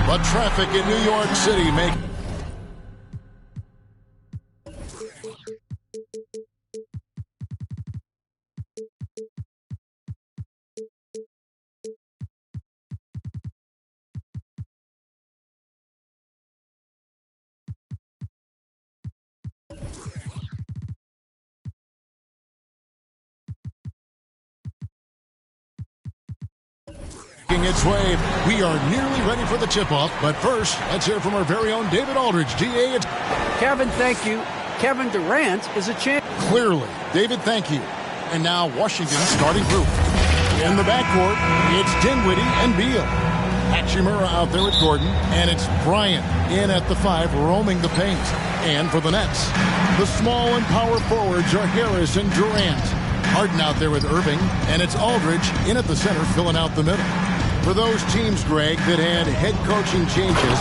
The traffic in New York City makes... its way. We are nearly ready for the tip-off, but first, let's hear from our very own David Aldridge. DA, it's... Kevin, thank you. Kevin Durant is a champ. Clearly. David, thank you. And now, Washington's starting group. In the backcourt, it's Dinwiddie and Beal. Hachimura out there with Gordon, and it's Bryant in at the 5, roaming the paint. And for the Nets, the small and power forwards are Harris and Durant. Harden out there with Irving, and it's Aldridge in at the center, filling out the middle. For those teams, Greg, that had head coaching changes,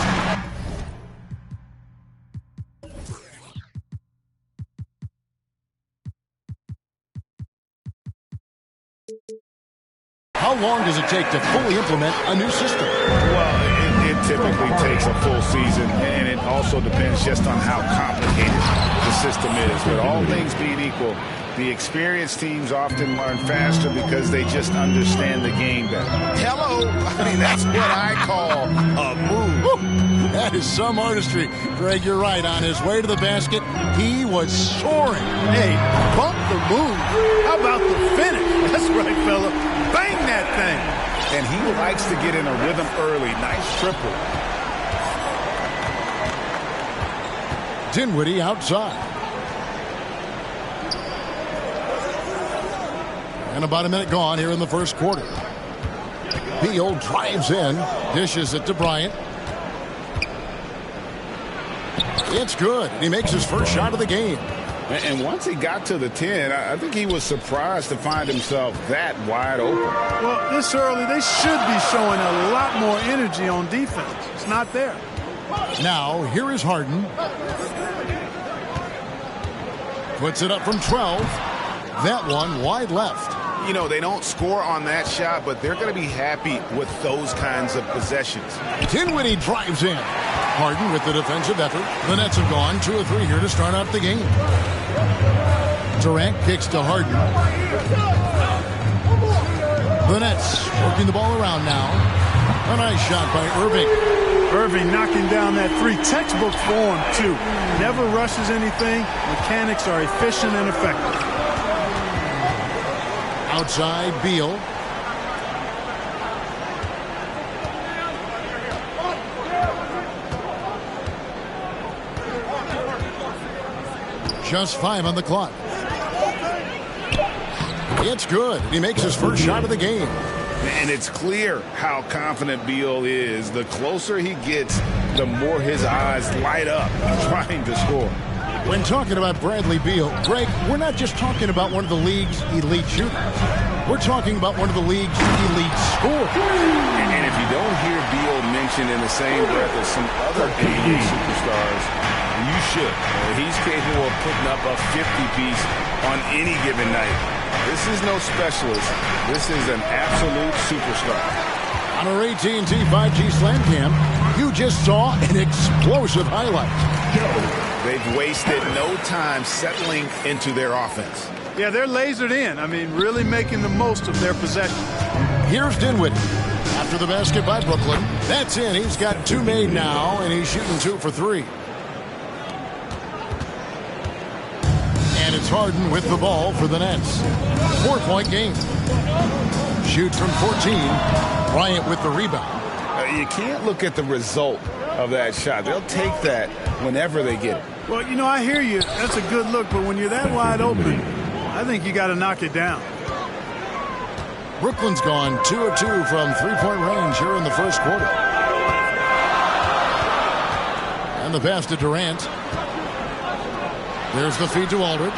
how long does it take to fully implement a new system? Well, it typically takes a full season, and it also depends just on how complicated the system is. But all things being equal, the experienced teams often learn faster because they just understand the game better. Hello. I mean, that's what I call a move. Woo. That is some artistry. Greg, you're right. On his way to the basket, he was soaring. Hey, bump the move. How about the finish? That's right, fella. Bang that thing. And he likes to get in a rhythm early. Nice triple. Dinwiddie outside. And about a minute gone here in the first quarter. Beal drives in, dishes it to Bryant. It's good. He makes his first shot of the game. And once he got to the 10, I think he was surprised to find himself that wide open. Well, this early, they should be showing a lot more energy on defense. It's not there. Now, here is Harden. Puts it up from 12. That one wide left. You know, they don't score on that shot, but they're going to be happy with those kinds of possessions. Dinwiddie drives in. Harden with the defensive effort. The Nets have gone 2 or 3 here to start out the game. Durant kicks to Harden. The Nets working the ball around now. A nice shot by Irving. Irving knocking down that 3. Textbook form, too. Never rushes anything. Mechanics are efficient and effective. Outside, Beal. Just 5 on the clock. It's good. He makes his first shot of the game. And it's clear how confident Beal is. The closer he gets, the more his eyes light up trying to score. When talking about Bradley Beal, Greg, we're not just talking about one of the league's elite shooters. We're talking about one of the league's elite scorers. And if you don't hear Beal mentioned in the same breath as some other NBA superstars, you should. He's capable of putting up a 50-piece on any given night. This is no specialist. This is an absolute superstar. On our AT&T 5G Slam Cam, you just saw an explosive highlight. They've wasted no time settling into their offense. Yeah, they're lasered in. I mean, really making the most of their possession. Here's Dinwiddie. After the basket by Brooklyn. That's in. He's got 2 made now, and he's shooting 2 for 3. And it's Harden with the ball for the Nets. 4-point game. Shoots from 14. Bryant with the rebound. You can't look at the result of that shot. They'll take that whenever they get it. Well, you know, I hear you. That's a good look, but when you're that wide open, I think you got to knock it down. Brooklyn's gone 2 of 2 from 3-point range here in the first quarter. And the pass to Durant. There's the feed to Aldridge.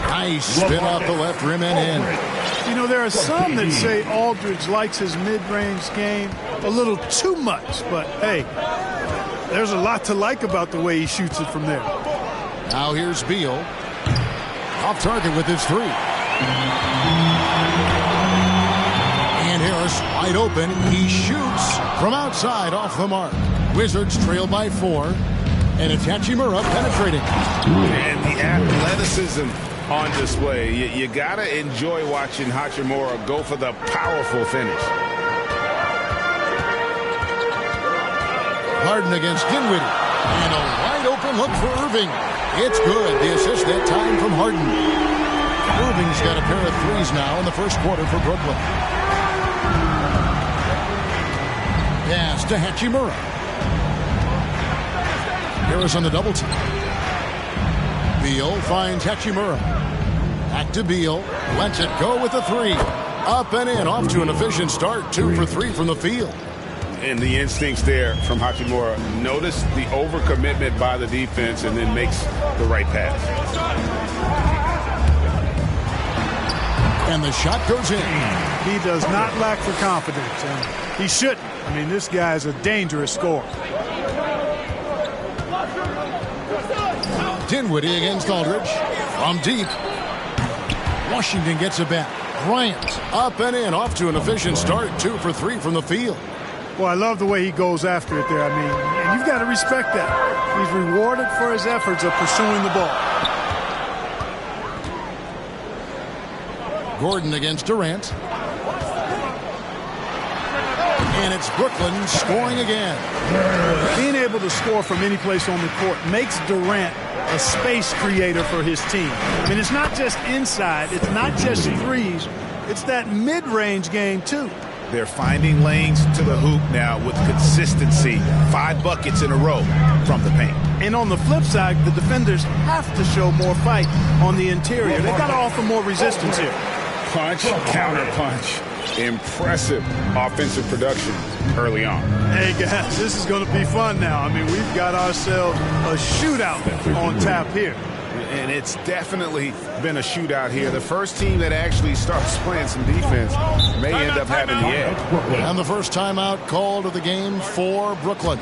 Nice spin off the left rim and in. You know, there are some that say Aldridge likes his mid-range game a little too much, but hey, there's a lot to like about the way he shoots it from there. Now here's Beal. Off target with his 3. And Harris wide open. He shoots from outside off the mark. Wizards trail by 4. And it's Hachimura penetrating. And the athleticism on display. You got to enjoy watching Hachimura go for the powerful finish. Harden against Dinwiddie. And a wide open look for Irving. It's good. The assist that time from Harden. Irving's got a pair of threes now in the first quarter for Brooklyn. Pass to Hachimura. Harris on the double team. Beal finds Hachimura. Back to Beal. Lets it go with a 3. Up and in. Off to an efficient start. 2 for 3 from the field. And the instincts there from Hachimura. Notice the overcommitment by the defense and then makes the right pass. And the shot goes in. He does not lack for confidence, and he shouldn't. I mean, this guy is a dangerous scorer. Dinwiddie against Aldridge. From deep. Washington gets it back. Bryant up and in. Off to an efficient start. 2 for 3 from the field. Well, I love the way he goes after it there. I mean, and you've got to respect that. He's rewarded for his efforts of pursuing the ball. Gordon against Durant. And it's Brooklyn scoring again. Being able to score from any place on the court makes Durant a space creator for his team. I mean, it's not just inside. It's not just threes. It's that mid-range game, too. They're finding lanes to the hoop now with consistency. 5 buckets in a row from the paint. And on the flip side, the defenders have to show more fight on the interior. They've got to offer more resistance here. Punch, counter punch. Impressive offensive production early on. Hey, guys, this is going to be fun now. I mean, we've got ourselves a shootout on tap here. And it's definitely been a shootout here. The first team that actually starts playing some defense may end up having the edge. And the first timeout called of the game for Brooklyn.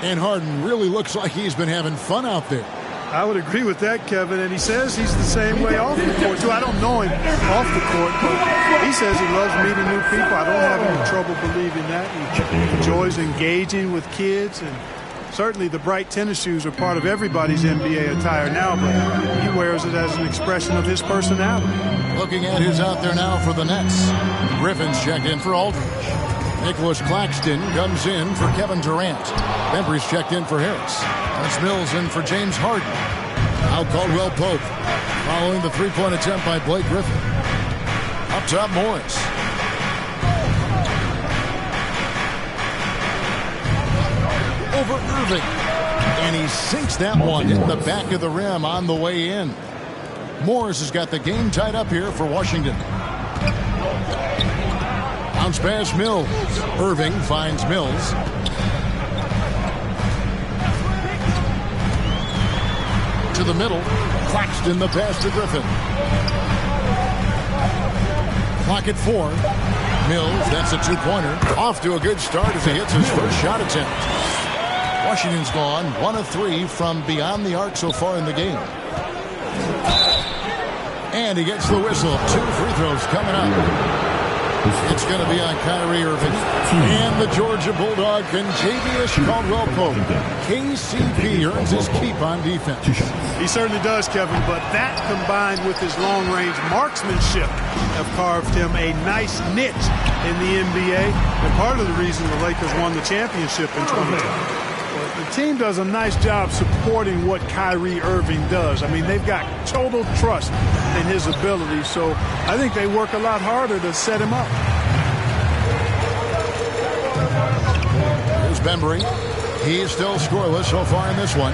And Harden really looks like he's been having fun out there. I would agree with that, Kevin. And he says he's the same way off the court, too. I don't know him off the court, but he says he loves meeting new people. I don't have any trouble believing that. He enjoys engaging with kids, and certainly the bright tennis shoes are part of everybody's NBA attire now, but he wears it as an expression of his personality. Looking at who's out there now for the Nets. Griffin's checked in for Aldridge. Nicholas Claxton comes in for Kevin Durant. Bembry's checked in for Harris. That's Mills in for James Harden. Now Caldwell Pope following the three-point attempt by Blake Griffin. Up top, Morris. Over Irving. And he sinks that one in the back of the rim on the way in. Morris has got the game tied up here for Washington. Bounce pass Mills. Irving finds Mills. To the middle. Claxton the pass to Griffin. Clock at 4. Mills, that's a 2-pointer. Off to a good start as he hits his first shot attempt. Washington's gone 1 of 3 from beyond the arc so far in the game. And he gets the whistle. 2 free throws coming up. It's going to be on Kyrie Irving. And the Georgia Bulldog, Contavious Caldwell-Pope. KCP earns his keep on defense. He certainly does, Kevin, but that combined with his long-range marksmanship have carved him a nice niche in the NBA. And part of the reason the Lakers won the championship in 2010. The team does a nice job supporting what Kyrie Irving does. I mean, they've got total trust in his ability, so I think they work a lot harder to set him up. Here's Bembry. He's still scoreless so far in this one.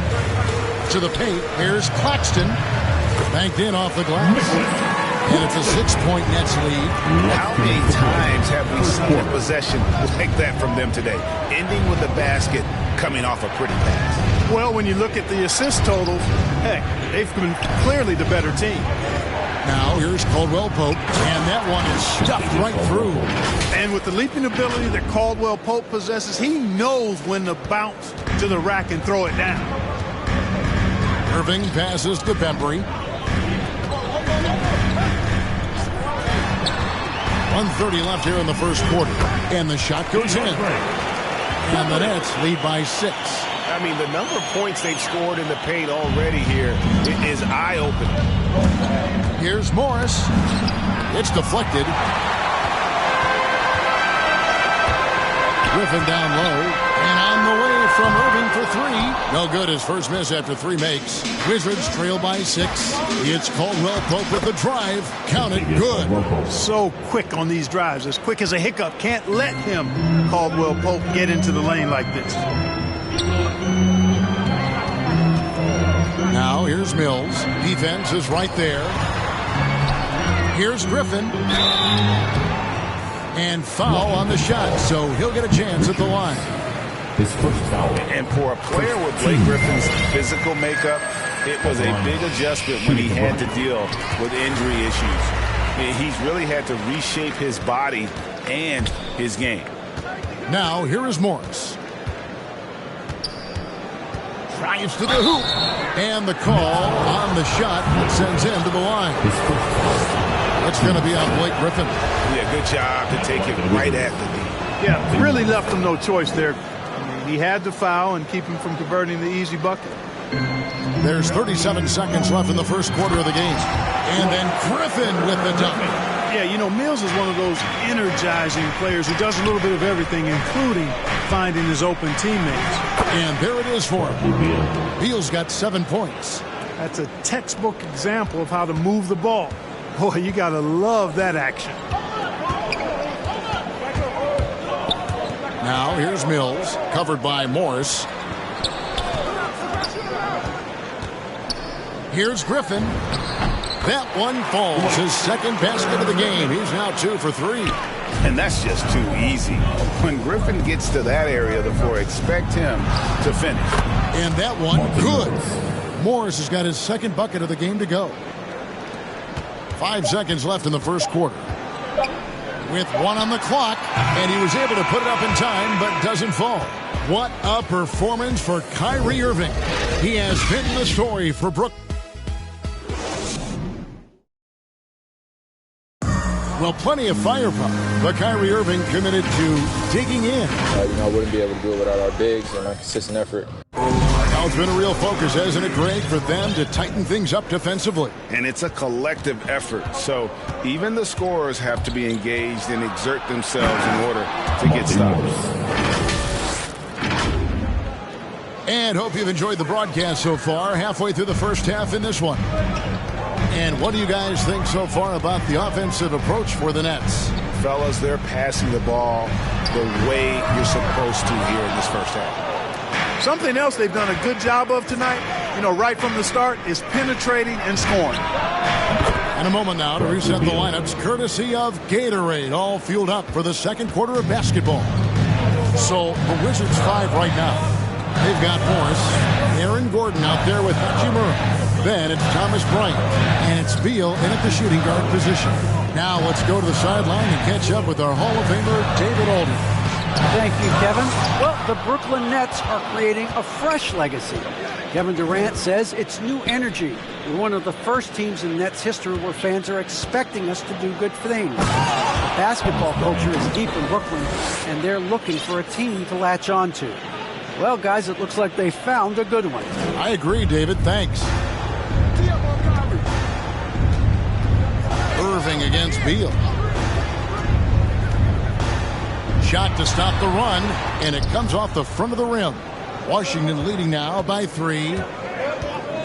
To the paint. Here's Claxton. Banked in off the glass. And it's a 6-point Nets lead. How many times have we seen a possession like that from them today? Ending with a basket, coming off a pretty pass. Well, when you look at the assist totals, heck, they've been clearly the better team. Now here's Caldwell Pope, and that one is stuffed right through. And with the leaping ability that Caldwell Pope possesses, he knows when to bounce to the rack and throw it down. Irving passes to Bembry. 1:30 left here in the first quarter. And the shot goes in. And the Nets lead by 6. I mean, the number of points they've scored in the paint already here is eye-opening. Here's Morris. It's deflected. Griffin down low. And on the way from Irving for 3. No good. His first miss after 3 makes. Wizards trail by 6. It's Caldwell Pope with the drive. Count it. Good. So quick on these drives. As quick as a hiccup. Can't let him, Caldwell Pope, get into the lane like this. Now here's Mills. Defense is right there. Here's Griffin. And foul on the shot, so he'll get a chance at the line. His first foul. And for a player with Blake Griffin's physical makeup, it was a big adjustment when he had to deal with injury issues. He's really had to reshape his body and his game. Now here is Morris. Drives to the hoop. And the call on the shot sends him to the line. It's going to be on Blake Griffin. Yeah, good job to take it right at the knee. Yeah, really left him no choice there. I mean, he had to foul and keep him from converting the easy bucket. There's 37 seconds left in the first quarter of the game. And then Griffin with the dunk. Yeah, you know, Mills is one of those energizing players who does a little bit of everything, including finding his open teammates. And there it is for him. Beal's got 7 points. That's a textbook example of how to move the ball. Boy, you got to love that action. Now here's Mills, covered by Morris. Here's Griffin. That one falls. His second basket of the game. He's now 2 for 3. And that's just too easy. When Griffin gets to that area of the floor, expect him to finish. And that one, good. Morris has got his second bucket of the game to go. 5 seconds left in the first quarter. With 1 on the clock, and he was able to put it up in time, but doesn't fall. What a performance for Kyrie Irving. He has been the story for Brooklyn. Well, plenty of firepower, but Kyrie Irving committed to digging in. I wouldn't be able to do it without our bigs and our consistent effort. Now it's been a real focus, hasn't it, Greg, for them to tighten things up defensively? And it's a collective effort, so even the scorers have to be engaged and exert themselves in order to get stops. And hope you've enjoyed the broadcast so far, halfway through the first half in this one. And what do you guys think so far about the offensive approach for the Nets? Fellas, they're passing the ball the way you're supposed to here in this first half. Something else they've done a good job of tonight, you know, right from the start, is penetrating and scoring. And a moment now to reset the lineups, courtesy of Gatorade, all fueled up for the second quarter of basketball. So the Wizards 5 right now. They've got Morris, Aaron Gordon out there with Hachimura. Then it's Thomas Bryant, and it's Beal in at the shooting guard position. Now let's go to the sideline and catch up with our Hall of Famer, David Aldridge. Thank you, Kevin. Well, the Brooklyn Nets are creating a fresh legacy. Kevin Durant says it's new energy. We're one of the first teams in Nets history where fans are expecting us to do good things. The basketball culture is deep in Brooklyn, and they're looking for a team to latch on to. Well, guys, it looks like they found a good one. I agree, David. Thanks. Irving against Beal. Shot to stop the run, and it comes off the front of the rim. Washington leading now by 3.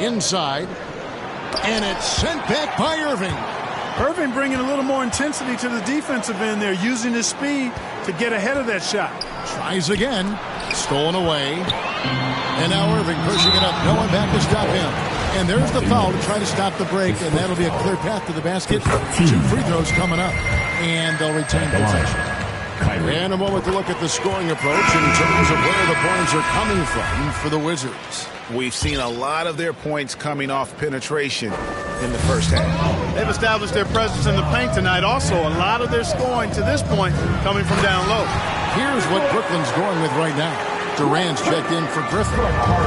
Inside, and it's sent back by Irving. Irving bringing a little more intensity to the defensive end there, using his speed to get ahead of that shot. Tries again. Stolen away. And now Irving pushing it up. No one back to stop him. And there's the foul to try to stop the break, and that'll be a clear path to the basket. 2 free throws coming up, and they'll retain possession. And a moment to look at the scoring approach in terms of where the points are coming from for the Wizards. We've seen a lot of their points coming off penetration in the first half. They've established their presence in the paint tonight. Also, a lot of their scoring to this point coming from down low. Here's what Brooklyn's going with right now. Durant's checked in for Griffin.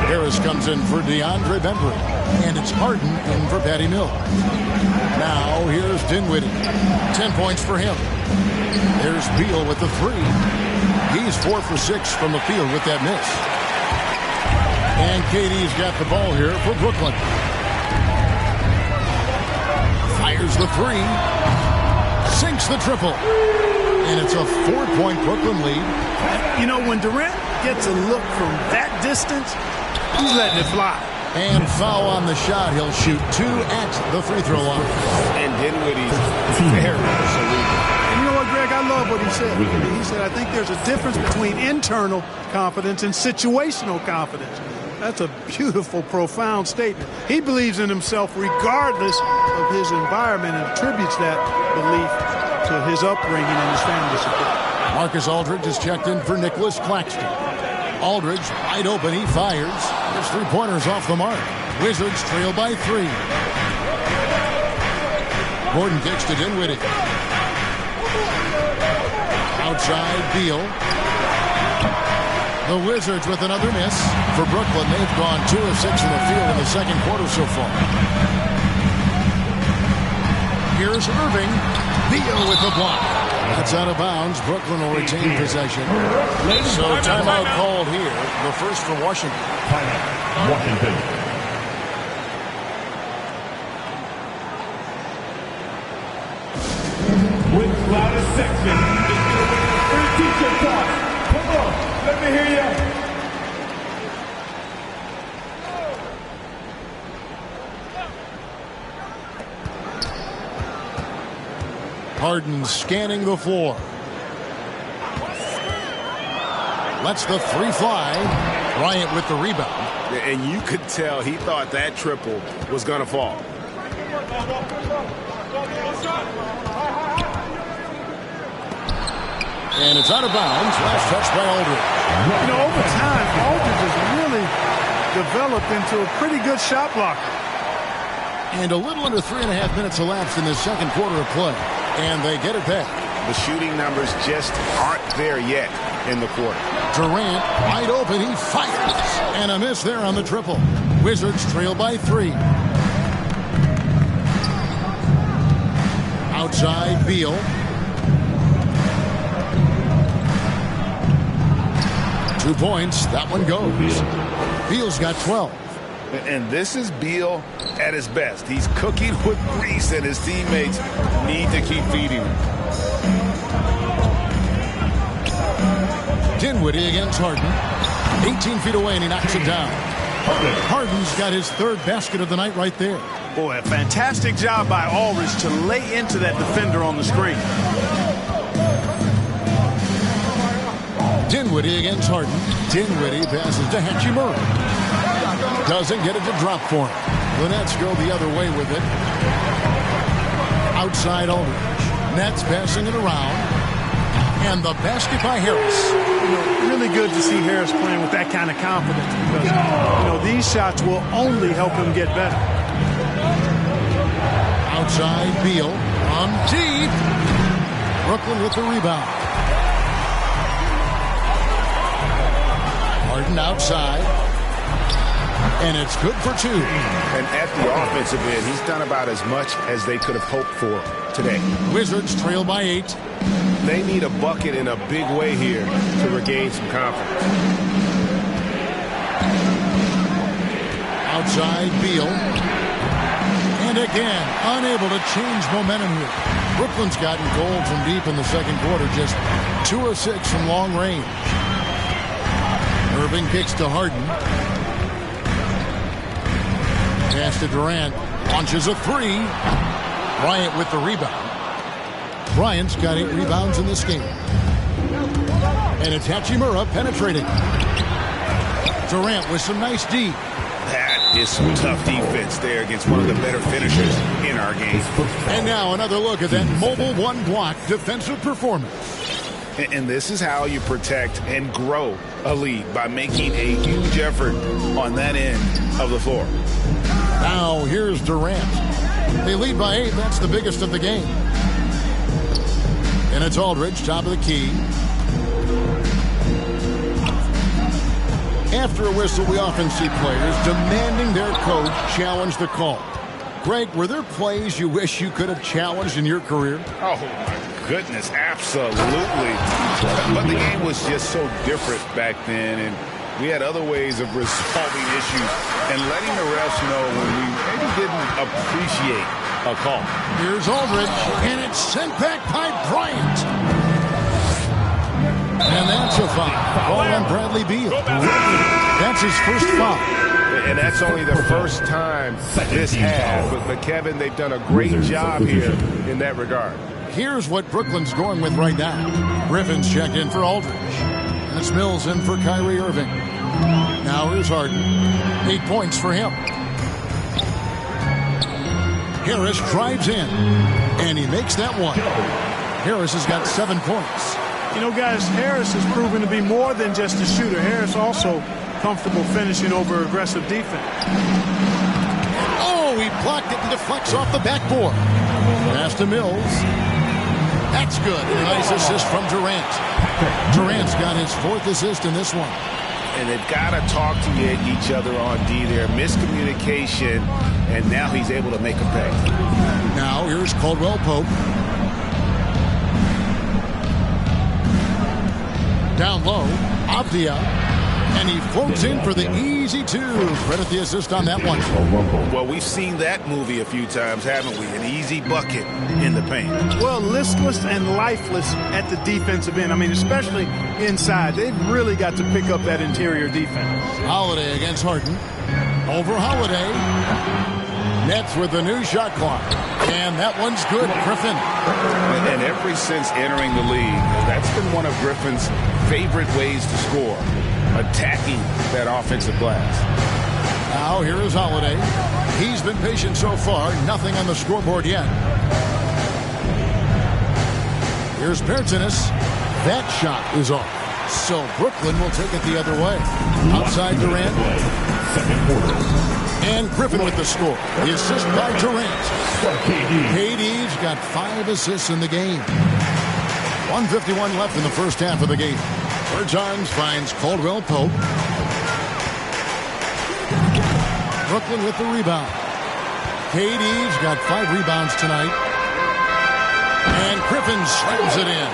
Harris comes in for DeAndre Bembry. And it's Harden in for Patty Mills. Now here's Dinwiddie. 10 points for him. There's Beal with the three. He's 4 for 6 from the field with that miss. And KD's got the ball here for Brooklyn. Fires the three. Sinks the triple. And it's a 4-point Brooklyn lead. You know, when Durant gets a look from that distance, he's letting it fly. And foul on the shot. He'll shoot 2 at the free throw line. And Dinwiddie's very cerebral. And you know what, Greg? I love what he said. He said, I think there's a difference between internal confidence and situational confidence. That's a beautiful, profound statement. He believes in himself regardless of his environment and attributes that belief to his upbringing and his family support. Marcus Aldridge is checked in for Nicholas Claxton. Aldridge wide open. He fires. His three-pointers off the mark. Wizards trail by 3. Gordon kicks to Dinwiddie. Outside Beal. The Wizards with another miss. For Brooklyn, they've gone 2 of 6 in the field in the second quarter so far. Here's Irving. Beal with the block. That's out of bounds. Brooklyn will retain possession. So timeout called here. The first for Washington. Washington. With loudest section is going to win a free t-shirt toss. Come on, let me hear you. Harden scanning the floor. Lets the three fly. Bryant with the rebound. And you could tell he thought that triple was going to fall. And it's out of bounds. Last touch by Aldridge. You know, over time, Aldridge has really developed into a pretty good shot blocker. And a little under 3.5 minutes elapsed in the second quarter of play. And they get it back. The shooting numbers just aren't there yet in the quarter. Durant wide open. He fires. And a miss there on the triple. Wizards trail by 3. Outside Beal. Two points. That one goes. Beal's got 12. And this is Beal at his best. He's cooking with grease, and his teammates need to keep feeding him. Dinwiddie against Harden. 18 feet away, and he knocks it down. Harden's got his third basket of the night right there. Boy, a fantastic job by Aldridge to lay into that defender on the screen. Dinwiddie against Harden. Dinwiddie passes to Hachimura. Doesn't get it to drop for him. The Nets go the other way with it. Outside Aldridge. Nets passing it around. And the basket by Harris. You know, really good to see Harris playing with that kind of confidence because, you know, these shots will only help him get better. Outside Beal. On deep. Brooklyn with the rebound. Harden outside. And it's good for 2. And at the offensive end, he's done about as much as they could have hoped for today. Wizards trail by 8. They need a bucket in a big way here to regain some confidence. Outside Beal. And again, unable to change momentum here. Brooklyn's gotten gold from deep in the second quarter, just 2 of 6 from long range. Irving kicks to Harden. Pass to Durant. Launches a 3. Bryant with the rebound. Bryant's got 8 rebounds in this game. And it's Hachimura penetrating. Durant with some nice D. That is some tough defense there against one of the better finishers in our game. And now another look at that mobile one-block defensive performance. And this is how you protect and grow a lead, by making a huge effort on that end of the floor. Now here's Durant. They lead by 8. That's the biggest of the game. And it's Aldridge, top of the key. After a whistle, we often see players demanding their coach challenge the call. Greg, were there plays you wish you could have challenged in your career? Oh, my goodness, absolutely. But the game was just so different back then, and we had other ways of resolving issues and letting the refs know when we maybe didn't appreciate a call. Here's Aldridge, and it's sent back by Bryant. And that's a foul. Ball on Bradley Beal. That's his first foul. And that's only the first time this half. But Kevin, they've done a great job here in that regard. Here's what Brooklyn's going with right now. Griffin's checked in for Aldridge. And it's Mills in for Kyrie Irving. Now here's Harden. 8 points for him. Harris drives in. And he makes that one. Harris has got 7 points. You know, guys, Harris has proven to be more than just a shooter. Harris also comfortable finishing over aggressive defense. Oh, he blocked it and deflects off the backboard. Pass to Mills. That's good. A nice assist from Durant. Durant's got his 4th assist in this one. And they've got to talk to each other on D there. Miscommunication, and now he's able to make a pay. Now here's Caldwell Pope. Down low, Avdia, and he floats in for the easy 2. Credit the assist on that one. Well, we've seen that movie a few times, haven't we? An easy bucket in the paint. Well, listless and lifeless at the defensive end. I mean, especially inside. They've really got to pick up that interior defense. Holiday against Harden. Over Holiday. Nets with the new shot clock. And that one's good, Griffin. And ever since entering the league, that's been one of Griffin's favorite ways to score, attacking that offensive glass. Now here is Holiday. He's been patient so far, nothing on the scoreboard yet. Here's Bertanis. That shot is off. So Brooklyn will take it the other way. Outside Durant. Second quarter. And Griffin with the score. The assist by Durant. KD's got 5 assists in the game. 1:51 left in the first half of the game. Bertans finds Caldwell Pope. Brooklyn with the rebound. KD's got 5 rebounds tonight. And Griffin slams it in.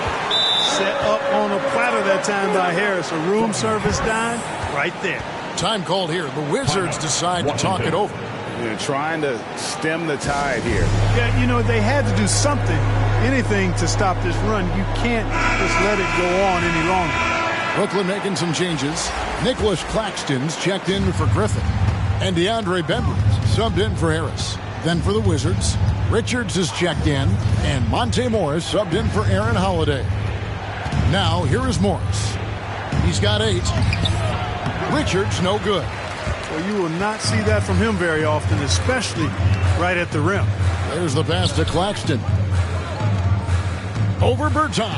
Set up on a platter that time by Harris. A room service dime right there. Time called here. The Wizards decide to talk it over. They're trying to stem the tide here. Yeah, you know, they had to do something, anything to stop this run. You can't just let it go on any longer. Brooklyn making some changes. Nicholas Claxton's checked in for Griffin. And DeAndre Bembry's subbed in for Harris. Then for the Wizards, Richards is checked in. And Monte Morris subbed in for Aaron Holiday. Now, here is Morris. He's got 8. Richards, no good. Well, you will not see that from him very often, especially right at the rim. There's the pass to Claxton. Over Bertans.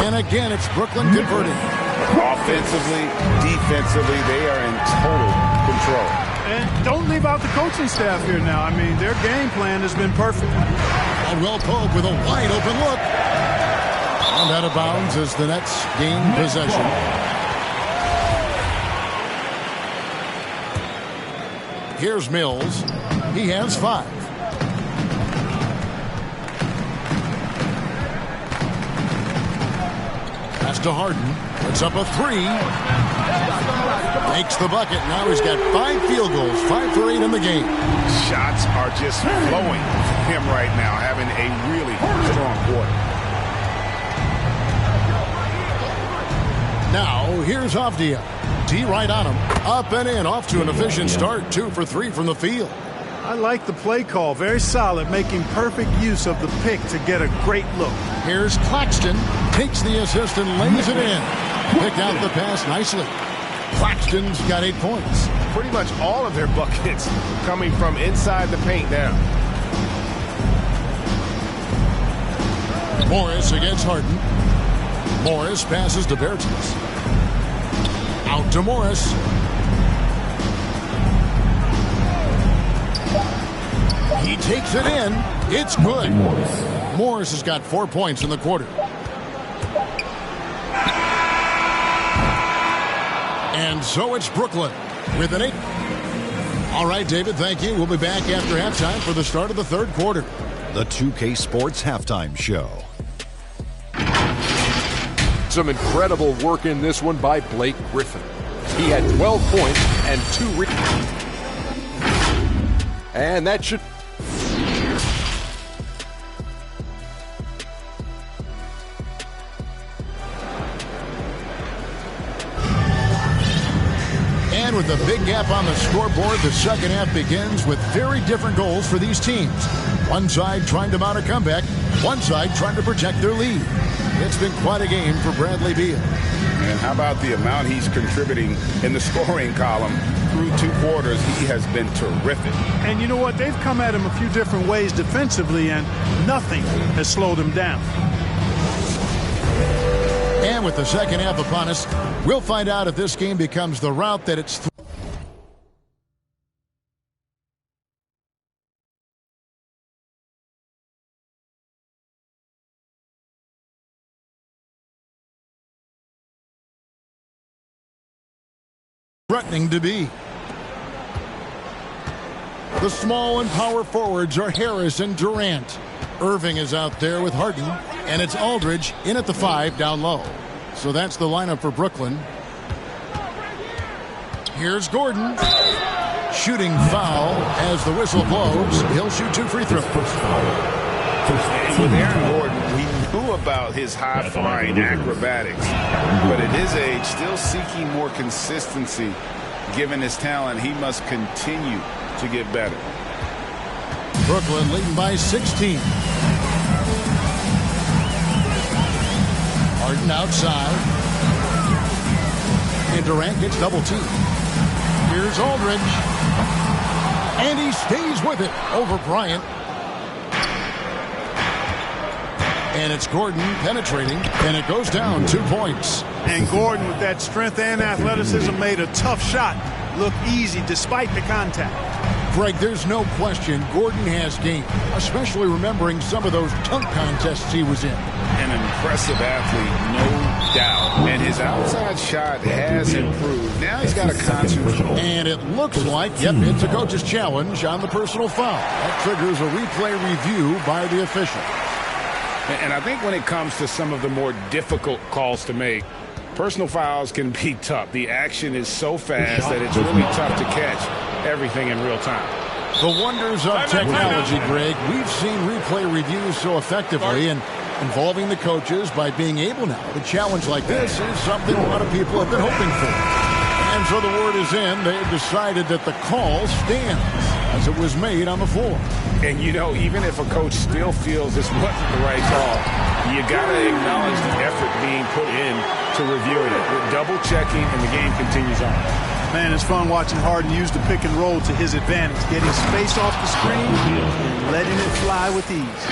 And again, it's Brooklyn converting. Offensively, defensively, they are in total control. And don't leave out the coaching staff here now. I mean, their game plan has been perfect. Caldwell Pope with a wide open look. And out of bounds as the Nets gain possession. Here's Mills. He has 5. Pass to Harden. Puts up a 3. Makes the bucket. Now he's got 5 field goals. 5 for 8 in the game. Shots are just flowing for him right now, having a really strong quarter. Now, here's Avdia. D right on him. Up and in. Off to an efficient start. 2 for 3 from the field. I like the play call. Very solid. Making perfect use of the pick to get a great look. Here's Claxton. Takes the assist and lays it in. Picked out the pass nicely. Claxton's got 8 points. Pretty much all of their buckets coming from inside the paint now. Morris against Harden. Morris passes to Bertans. Out to Morris. He takes it in. It's good. Morris has got 4 points in the quarter. And so it's Brooklyn with an 8. All right, David, thank you. We'll be back after halftime for the start of the third quarter. The 2K Sports Halftime Show. Some incredible work in this one by Blake Griffin. He had 12 points and 2 rebounds. And that should... And with a big gap on the scoreboard, the second half begins with very different goals for these teams. One side trying to mount a comeback, one side trying to protect their lead. It's been quite a game for Bradley Beal. And how about the amount he's contributing in the scoring column through 2 quarters? He has been terrific. And you know what? They've come at him a few different ways defensively, and nothing has slowed him down. And with the second half upon us, we'll find out if this game becomes the route that it's threatening to be. The small and power forwards are Harris and Durant. Irving is out there with Harden, and it's Aldridge in at the 5 down low. So that's the lineup for Brooklyn. Here's Gordon. Shooting foul as the whistle blows. He'll shoot 2 free throws. And with Aaron Gordon, we knew about his high-flying acrobatics, but at his age, still seeking more consistency. Given his talent, he must continue to get better. Brooklyn leading by 16. Harden outside. And Durant gets double teamed. Here's Aldridge. And he stays with it over Bryant. And it's Gordon penetrating, and it goes down 2 points. And Gordon, with that strength and athleticism, made a tough shot look easy despite the contact. Greg, there's no question Gordon has game, especially remembering some of those dunk contests he was in. An impressive athlete, no doubt. And his outside shot has improved. Now he's got to concentrate. And it looks like, yep, it's a coach's challenge on the personal foul. That triggers a replay review by the official. And I think when it comes to some of the more difficult calls to make, personal fouls can be tough. The action is so fast that it's really tough to catch everything in real time. The wonders of technology, Greg. We've seen replay reviews so effectively, and involving the coaches by being able now to challenge like this is something a lot of people have been hoping for. And so the word is in. They have decided that the call stands as it was made on the floor. And, you know, even if a coach still feels this wasn't the right call, you got to acknowledge the effort being put in to reviewing it. With double-checking, and the game continues on. Man, it's fun watching Harden use the pick and roll to his advantage, getting space off the screen and letting it fly with ease.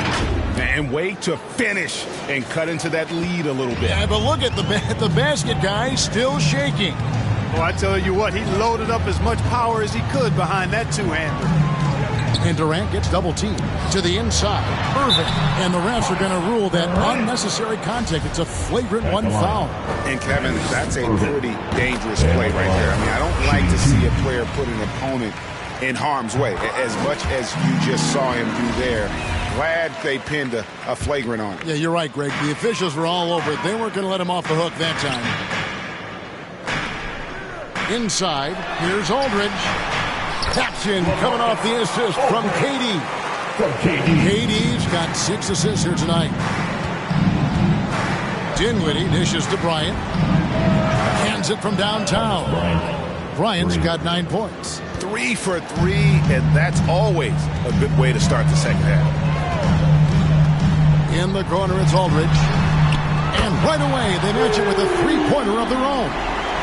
And wait to finish and cut into that lead a little bit. Yeah, but look at the basket guy still shaking. Well, I tell you what, he loaded up as much power as he could behind that two-hander. And Durant gets double teamed to the inside. Irving. And the refs are going to rule that unnecessary contact. It's a flagrant 1 foul. And, Kevin, that's a pretty dangerous play right there. I mean, I don't like to see a player put an opponent in harm's way, as much as you just saw him do there. Glad they pinned a flagrant on it. Yeah, you're right, Greg. The officials were all over it. They weren't going to let him off the hook that time. Inside, here's Aldridge. Taps in, coming off the assist from KD. KD's got 6 assists here tonight. Dinwiddie dishes to Bryant. Hands it from downtown. Bryant's got 9 points. 3 for 3, and that's always a good way to start the second half. In the corner, it's Aldridge. And right away, they match it with a 3-pointer of their own.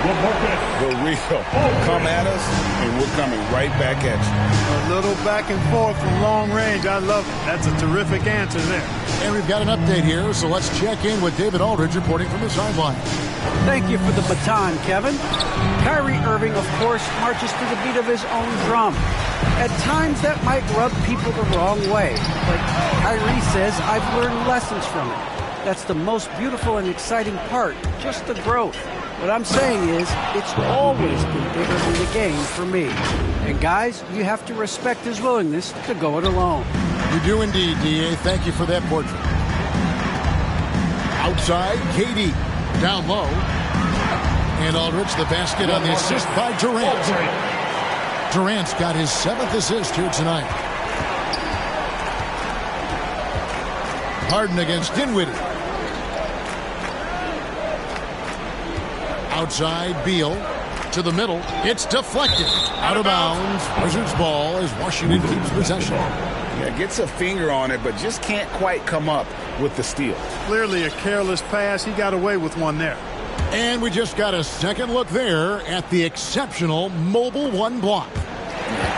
The real come at us, and we're coming right back at you. A little back and forth from long range. I love it. That's a terrific answer there. And we've got an update here, so let's check in with David Aldridge reporting from the sideline. Thank you for the baton, Kevin. Kyrie Irving, of course, marches to the beat of his own drum. At times, that might rub people the wrong way. But Kyrie says, I've learned lessons from it. That's the most beautiful and exciting part, just the growth. What I'm saying is, it's always been bigger than the game for me. And guys, you have to respect his willingness to go it alone. You do indeed, D.A. Thank you for that portrait. Outside, KD. Down low. And Aldridge, the basket on the assist by Durant. Durant's got his 7th assist here tonight. Harden against Dinwiddie. Outside, Beal to the middle. It's deflected. Out of bounds. Wizards ball as Washington keeps possession. Yeah, gets a finger on it, but just can't quite come up with the steal. Clearly a careless pass. He got away with one there. And we just got a second look there at the exceptional mobile 1 block.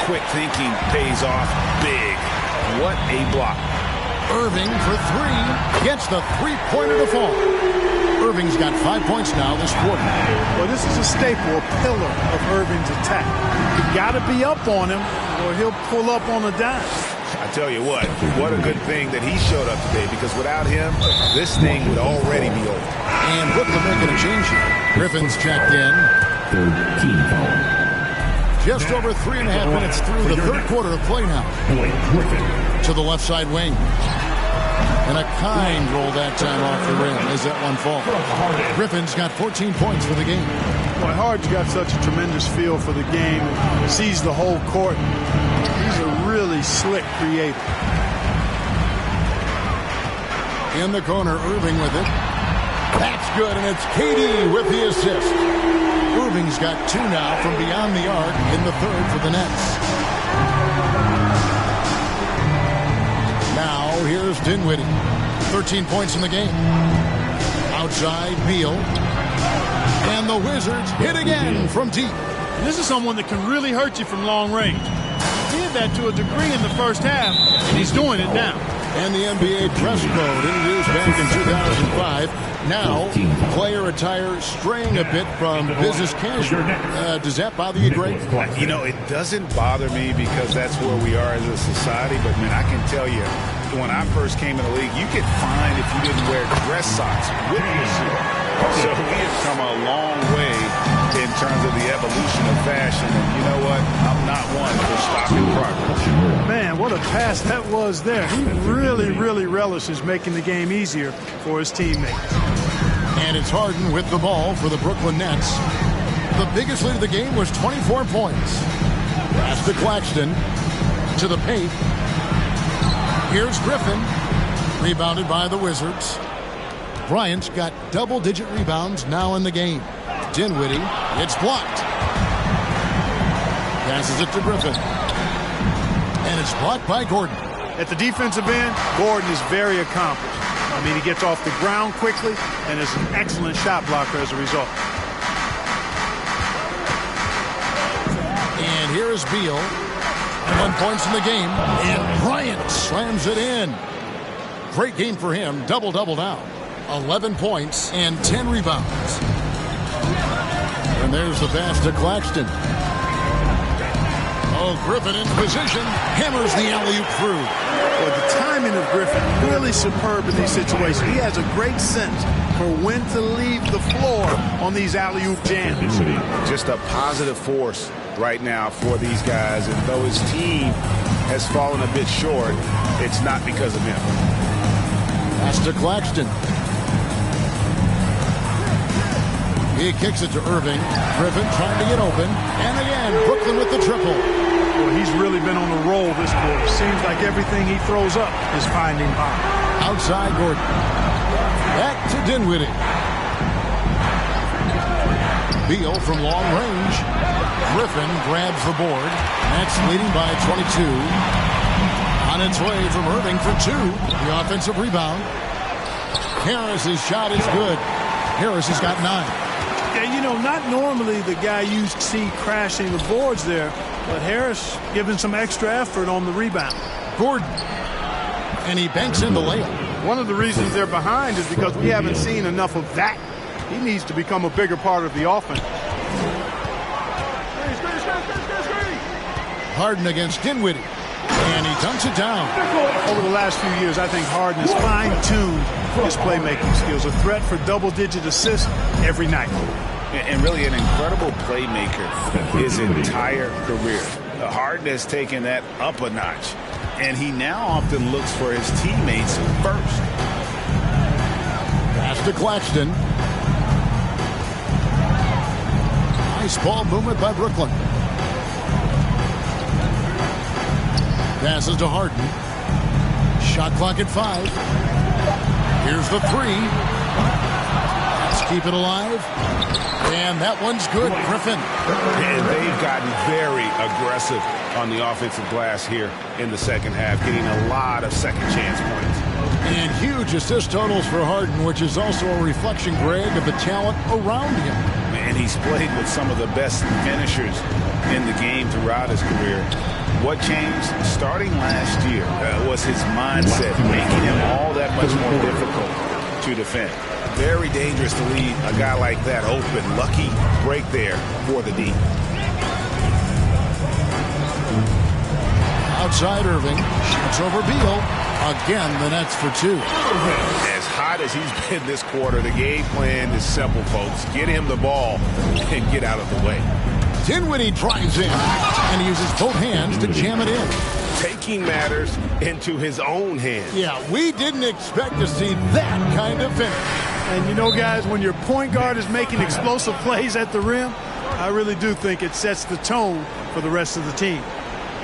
Quick thinking pays off big. What a block. Irving for 3 gets the three-pointer to fall. Irving's got 5 points now this quarter. Well, this is a staple, a pillar of Irving's attack. You got to be up on him or he'll pull up on a dime. I tell you what a good thing that he showed up today, because without him, this thing would already be over. And Brooklyn making a change here. Griffin's checked in. Third team foul. Just over 3.5 minutes through the third quarter of play now. Blake Griffin. To the left side wing. And a kind roll that time off the rim as that one falls. Griffin's got 14 points for the game. Boy, Harden's got such a tremendous feel for the game. Sees the whole court. He's a really slick creator. In the corner, Irving with it. That's good, and it's KD with the assist. Irving's got 2 now from beyond the arc in the third for the Nets. Now, here's Dinwiddie. 13 points in the game. Outside, Beal. And the Wizards hit again from deep. This is someone that can really hurt you from long range. He did that to a degree in the first half, and he's doing it now. And the NBA dress code introduced back in 2005. Now, player attire straying a bit from business casual. Does that bother you, Greg? You know, it doesn't bother me because that's where we are as a society. But, man, I can tell you, when I first came in the league, you get fined if you didn't wear dress socks with your suit. So we have come a long way in terms of the evolution of fashion. And you know what? I'm not one for stopping progress. Man, what a pass that was there. He really, really relishes making the game easier for his teammates. And it's Harden with the ball for the Brooklyn Nets. The biggest lead of the game was 24 points. Pass to Claxton. To the paint. Here's Griffin. Rebounded by the Wizards. Bryant's got double-digit rebounds now in the game. Dinwiddie, it's blocked. Passes it to Griffin. And it's blocked by Gordon. At the defensive end, Gordon is very accomplished. I mean, he gets off the ground quickly and is an excellent shot blocker as a result. And here's Beal. 1 point in the game. And Bryant slams it in. Great game for him. Double-double now. 11 points and 10 rebounds. And there's the pass to Claxton. Oh, Griffin in position. Hammers the alley-oop through. Well, the timing of Griffin really superb in these situations. He has a great sense for when to leave the floor on these alley-oop jams. Just a positive force right now for these guys. And though his team has fallen a bit short, it's not because of him. Pass to Claxton. He kicks it to Irving. Griffin trying to get open. And again, Brooklyn with the triple. Well, he's really been on a roll this quarter. Seems like everything he throws up is finding bottom. Outside Gordon. Back to Dinwiddie. Beal from long range. Griffin grabs the board. Nets leading by 22. On its way from Irving for 2. The offensive rebound. Harris's shot is good. Harris has got 9. Yeah, you know, not normally the guy you see crashing the boards there, but Harris giving some extra effort on the rebound. Gordon. And he banks in the layup. One of the reasons they're behind is because we haven't seen enough of that. He needs to become a bigger part of the offense. Harden against Dinwiddie. And he dunks it down. Over the last few years, I think Harden has fine-tuned his playmaking skills. A threat for double-digit assists every night. And really an incredible playmaker his entire career. Harden has taken that up a notch. And he now often looks for his teammates first. Pass to Claxton. Nice ball movement by Brooklyn. Passes to Harden. Shot clock at 5. Here's the 3. Let's keep it alive. And that one's good. Griffin. And they've gotten very aggressive on the offensive glass here in the second half, getting a lot of second chance points. And huge assist totals for Harden, which is also a reflection, Greg, of the talent around him. And he's played with some of the best finishers in the game throughout his career. What changed starting last year was his mindset, making him all that much more difficult to defend. Very dangerous to leave a guy like that open. Lucky break there for the D. Outside Irving. Shoots over Beal. Again, the Nets for 2. As hot as he's been this quarter, the game plan is simple, folks. Get him the ball and get out of the way. Dinwiddie drives in, and he uses both hands to jam it in. Taking matters into his own hands. Yeah, we didn't expect to see that kind of finish. And you know, guys, when your point guard is making explosive plays at the rim, I really do think it sets the tone for the rest of the team.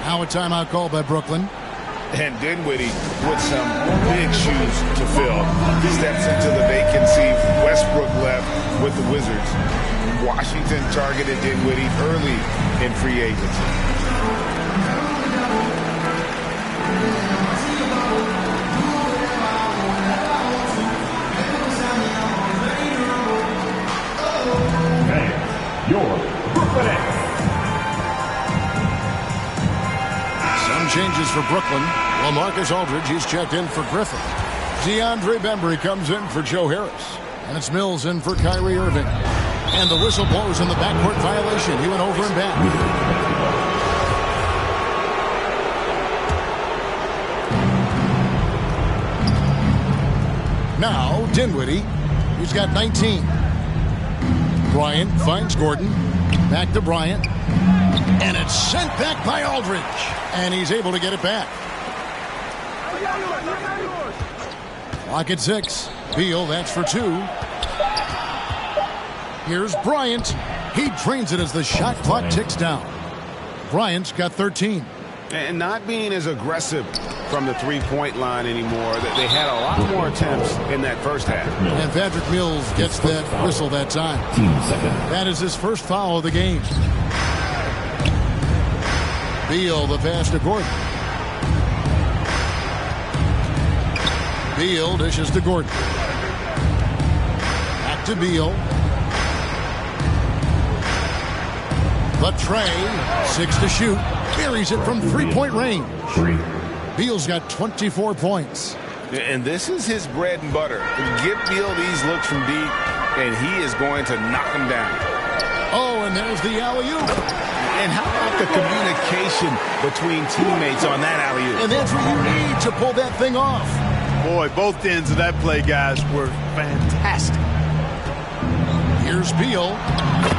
Now a timeout call by Brooklyn. And Dinwiddie with some big shoes to fill. Steps into the vacancy. Westbrook left with the Wizards. Washington targeted Dinwiddie early in free agency. Your Brooklyn Nets. Some changes for Brooklyn. Well, Marcus Aldridge, he's checked in for Griffin. DeAndre Bembry comes in for Joe Harris. And it's Mills in for Kyrie Irving. And the whistle blows in the backcourt violation. He went over and back. Now, Dinwiddie. He's got 19. Bryant finds Gordon. Back to Bryant. And it's sent back by Aldridge. And he's able to get it back. Clock at 6. Beal, that's for 2. Here's Bryant. He drains it as the shot clock ticks down. Bryant's got 13. And not being as aggressive from the three-point line anymore. They had a lot more attempts in that first half. And Patrick Mills gets that whistle that time. That is his first foul of the game. Beal, the pass to Gordon. Beal dishes to Gordon. Back to Beal. The tray, 6 to shoot. Buries it from three-point range. Beal's got 24 points. And this is his bread and butter. Give Beal these looks from deep, and he is going to knock them down. Oh, and there's the alley-oop. And how about the communication between teammates on that alley-oop? And that's what you need to pull that thing off. Boy, both ends of that play, guys, were fantastic. Here's Beal.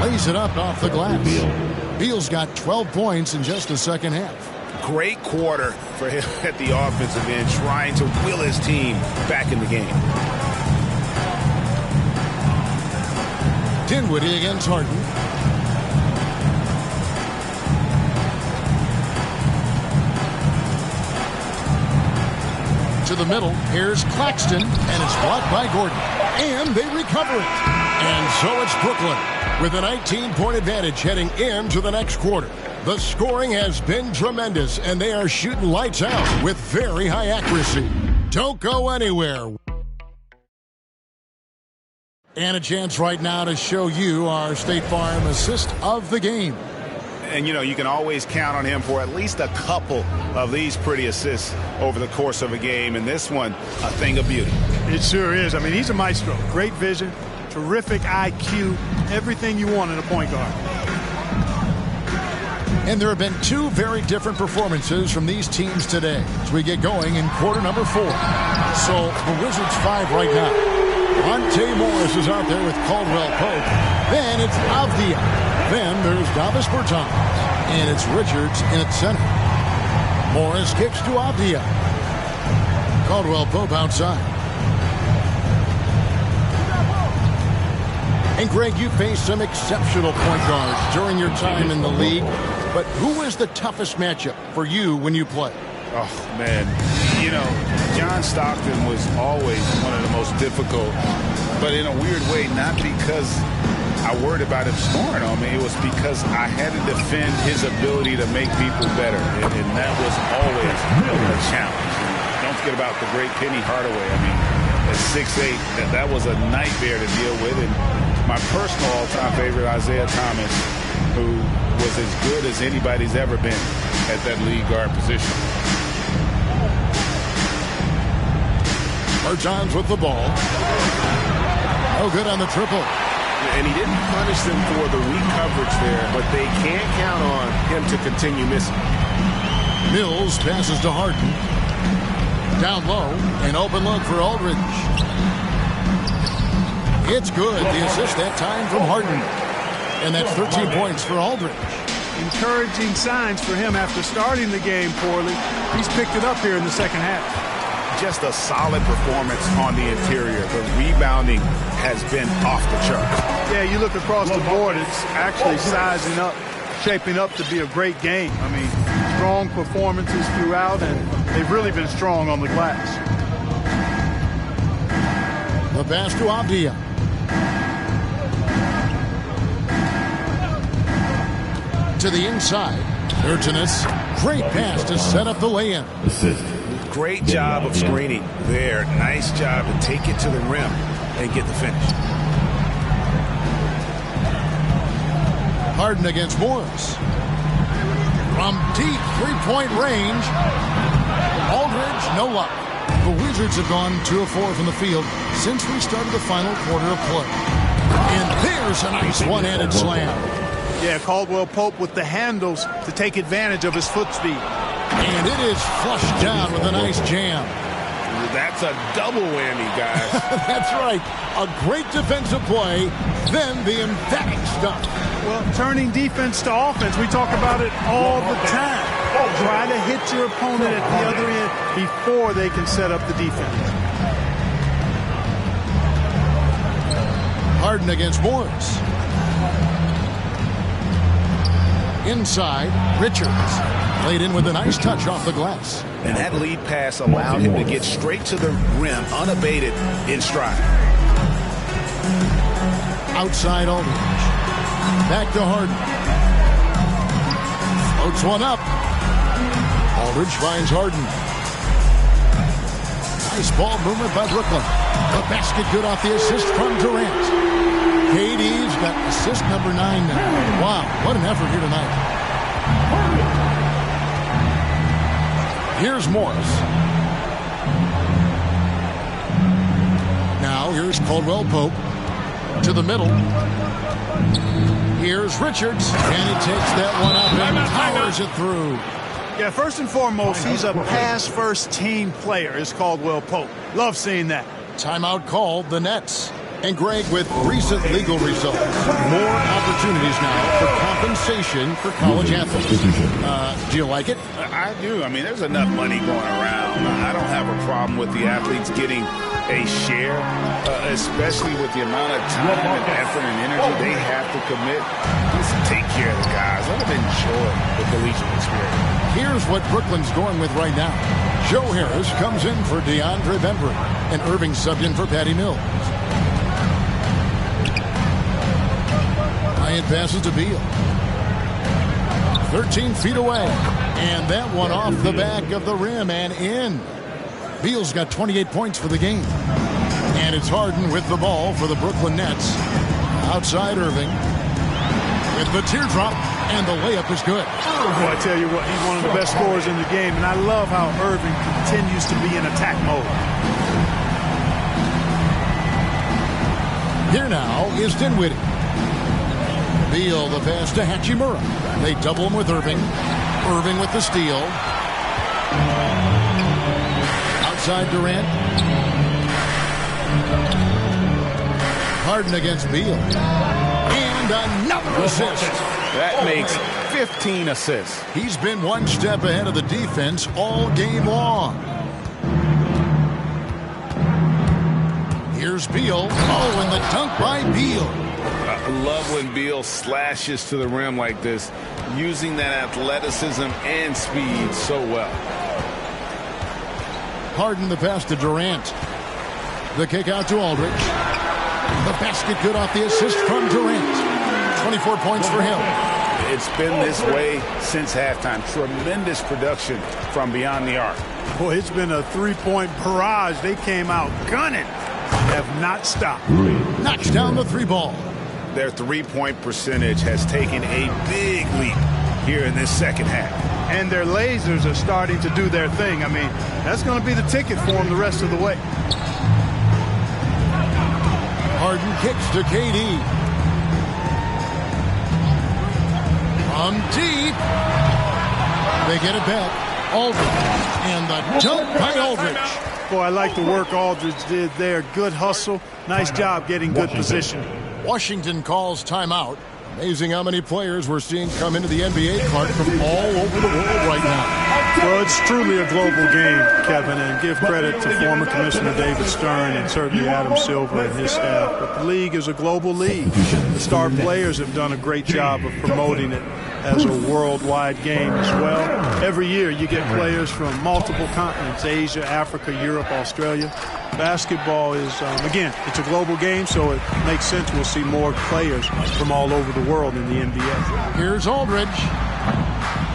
Lays it up off the glass. Beal's got 12 points in just the second half. Great quarter for him at the offensive end, trying to will his team back in the game. Dinwiddie against Harden. To the middle, here's Claxton, and it's blocked by Gordon. And they recover it. And so it's Brooklyn with a 19-point advantage heading into the next quarter. The scoring has been tremendous, and they are shooting lights out with very high accuracy. Don't go anywhere. And a chance right now to show you our State Farm assist of the game. And, you know, you can always count on him for at least a couple of these pretty assists over the course of a game. And this one, a thing of beauty. It sure is. I mean, he's a maestro. Great vision, terrific IQ, everything you want in a point guard. And there have been two very different performances from these teams today as we get going in quarter number 4. So the Wizards 5 right now. Monte Morris is out there with Caldwell Pope. Then it's Avdia. Then there's Davis Bertans. And it's Richards in at center. Morris kicks to Avdia. Caldwell Pope outside. And Greg, you faced some exceptional point guards during your time in the league, but who is the toughest matchup for you when you play? Oh, man. You know, John Stockton was always one of the most difficult, but in a weird way, not because I worried about him scoring on me. It was because I had to defend his ability to make people better, and that was always a challenge. And don't forget about the great Penny Hardaway. I mean, at 6'8", that was a nightmare to deal with. And my personal all-time favorite, Isaiah Thomas, who was as good as anybody's ever been at that lead guard position. Bertans with the ball. No good on the triple. And he didn't punish them for the weak coverage there, but they can't count on him to continue missing. Mills passes to Harden. Down low, an open look for Aldridge. It's good. The assist that time from Harden. And that's 13 points for Aldridge. Encouraging signs for him after starting the game poorly. He's picked it up here in the second half. Just a solid performance on the interior. The rebounding has been off the charts. Yeah, you look across the board, it's actually sizing up, shaping up to be a great game. I mean, strong performances throughout, and they've really been strong on the glass. The pass to Avdia. To the inside. Bertans. Great pass to set up the lay-in. Great job of screening there. Nice job to take it to the rim and get the finish. Harden against Morris. From deep three-point range. Aldridge, no luck. The Wizards have gone 2 of 4 from the field since we started the final quarter of play. And there's a nice one-handed slam. Yeah, Caldwell Pope with the handles to take advantage of his foot speed. And it is flushed down with a nice jam. That's a double whammy, guys. That's right. A great defensive play, then the emphatic stuff. Well, turning defense to offense, we talk about it all the time. Try to hit your opponent at the other end before they can set up the defense. Harden against Morris. Inside, Richards. Laid in with a nice touch off the glass. And that lead pass allowed him to get straight to the rim, unabated in stride. Outside Aldridge. Back to Harden. Floats one up. Aldridge finds Harden. Nice ball movement by Brooklyn. The basket good off the assist from Durant. KD's got assist number 9 now. Wow, what an effort here tonight. Here's Morris. Now here's Caldwell Pope to the middle. Here's Richards, and he takes that one up and powers it through. Yeah, first and foremost, he's a pass-first team player, is Caldwell Pope. Love seeing that. Timeout called the Nets. And Greg, with recent legal results, more opportunities now for compensation for college athletes. Do you like it? I do. I mean, there's enough money going around. I don't have a problem with the athletes getting a share, especially with the amount of time and effort and energy they have to commit. Just take care of the guys. Let them enjoy the collegiate experience. Here's what Brooklyn's going with right now. Joe Harris comes in for DeAndre Bembry, and Irving subbed in for Patty Mills. Bryant passes to Beal. 13 feet away. And that one off the back of the rim and in. Beal's got 28 points for the game. And it's Harden with the ball for the Brooklyn Nets. Outside Irving. With the teardrop. And the layup is good. Boy, I tell you what, he's one of the best scorers in the game. And I love how Irving continues to be in attack mode. Here now is Dinwiddie. Beal, the pass to Hachimura. They double him with Irving. Irving with the steal. Outside Durant. Harden against Beal. And another assist. That makes 15 assists. He's been one step ahead of the defense all game long. Here's Beal. Oh, and the dunk by Beal. Love when Beal slashes to the rim like this, using that athleticism and speed so well. Harden the pass to Durant. The kick out to Aldridge. The basket good off the assist from Durant. 24 points for him. It's been this way since halftime. Tremendous production from beyond the arc. Boy, it's been a three-point barrage. They came out gunning. Have not stopped. Knocks down the three ball. Their three-point percentage has taken a big leap here in this second half. And their lasers are starting to do their thing. I mean, that's going to be the ticket for them the rest of the way. Harden kicks to KD. From deep. They get it back. Aldridge. And the dunk by Aldridge. Boy, I like the work Aldridge did there. Good hustle. Nice job getting good position. Washington calls timeout. Amazing how many players we're seeing come into the NBA, Clark, from all over the world right now. Well, it's truly a global game, Kevin, and give credit to former Commissioner David Stern and certainly Adam Silver and his staff. But the league is a global league. The star players have done a great job of promoting it as a worldwide game as well. Every year you get players from multiple continents, Asia, Africa, Europe, Australia. Basketball is, again, it's a global game, so it makes sense we'll see more players from all over the world in the NBA. Here's Aldridge.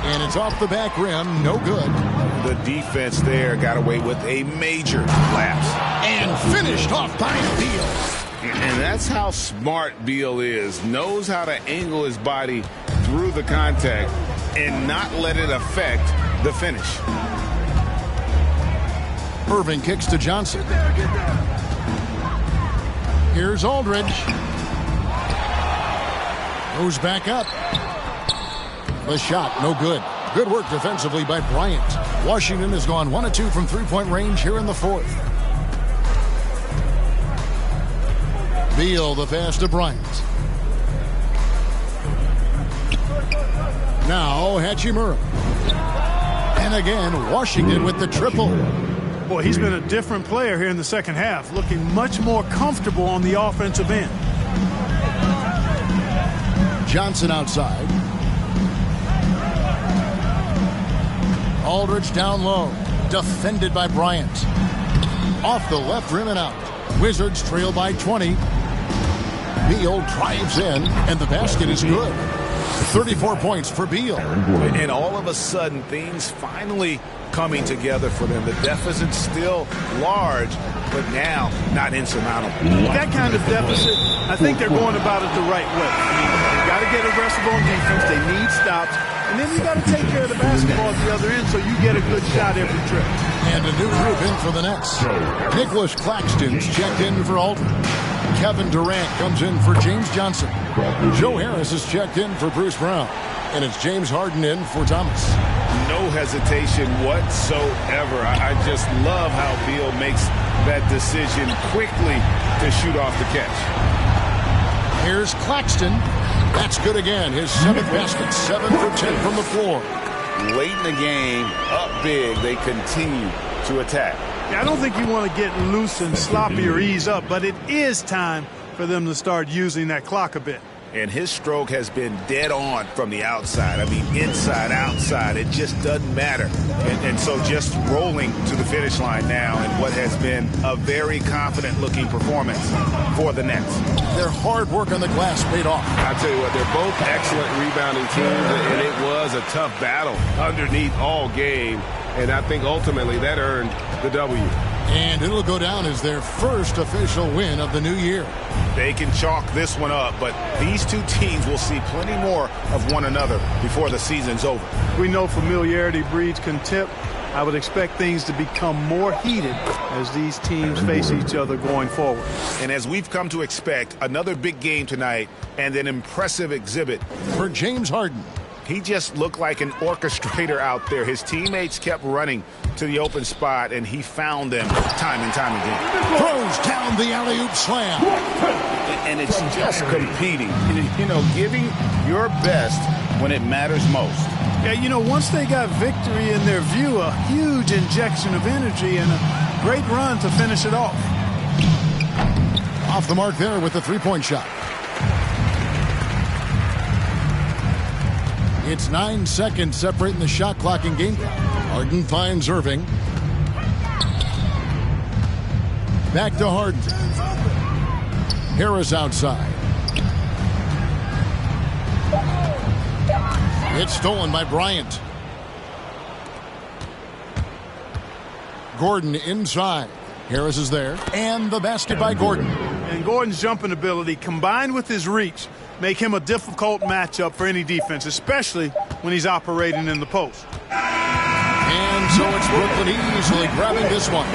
And it's off the back rim. No good. The defense there got away with a major lapse. And finished off by Beal. And that's how smart Beal is. Knows how to angle his body through the contact and not let it affect the finish. Irving kicks to Johnson. Here's Aldridge. Goes back up. The shot, no good. Good work defensively by Bryant. Washington has gone 1 of 2 from three-point range here in the fourth. Beal, the pass to Bryant. Now Hachimura. And again, Washington with the triple. Boy, he's been a different player here in the second half, looking much more comfortable on the offensive end. Johnson outside. Aldridge down low. Defended by Bryant. Off the left rim and out. Wizards trail by 20. Beal drives in, and the basket is good. 34 points for Beal. And all of a sudden, things finally coming together for them. The deficit's still large, but now not insurmountable. That kind of deficit, I think they're going about it the right way. I mean, they got to get aggressive on defense. They need stops. And then you got to take care of the basketball at the other end so you get a good shot every trip. And a new group in for the Nets. Nicholas Claxton's checked in for Aldridge. Kevin Durant comes in for James Johnson. Joe Harris is checked in for Bruce Brown. And it's James Harden in for Thomas. No hesitation whatsoever. I just love how Beal makes that decision quickly to shoot off the catch. Here's Claxton. That's good again. His 7th basket. 7 for 10 from the floor. Late in the game, up big, they continue to attack. Yeah, I don't think you want to get loose and sloppy or ease up, but it is time for them to start using that clock a bit. And his stroke has been dead on from the outside. I mean, inside, outside, it just doesn't matter. And so just rolling to the finish line now in what has been a very confident-looking performance for the Nets. Their hard work on the glass paid off. I tell you what, they're both excellent rebounding teams, and it was a tough battle underneath all game. And I think ultimately that earned the W. And it'll go down as their first official win of the new year. They can chalk this one up, but these two teams will see plenty more of one another before the season's over. We know familiarity breeds contempt. I would expect things to become more heated as these teams face each other going forward. And as we've come to expect, another big game tonight and an impressive exhibit for James Harden. He just looked like an orchestrator out there. His teammates kept running to the open spot, and he found them time and time again. Throws down the alley-oop slam. And it's just competing, you know, giving your best when it matters most. Yeah, you know, once they got victory in their view, a huge injection of energy and a great run to finish it off. Off the mark there with the three-point shot. It's 9 seconds separating the shot clock and game clock. Harden finds Irving. Back to Harden. Harris outside. It's stolen by Bryant. Gordon inside. Harris is there. And the basket by Gordon. And Gordon's jumping ability combined with his reach make him a difficult matchup for any defense, especially when he's operating in the post. And so it's Brooklyn easily grabbing this one.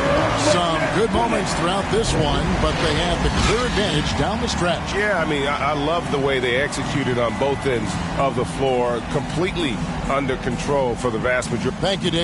Some good moments throughout this one, but they have the clear advantage down the stretch. Yeah, I mean, I love the way they executed on both ends of the floor. Completely under control for the vast majority. Thank you, David.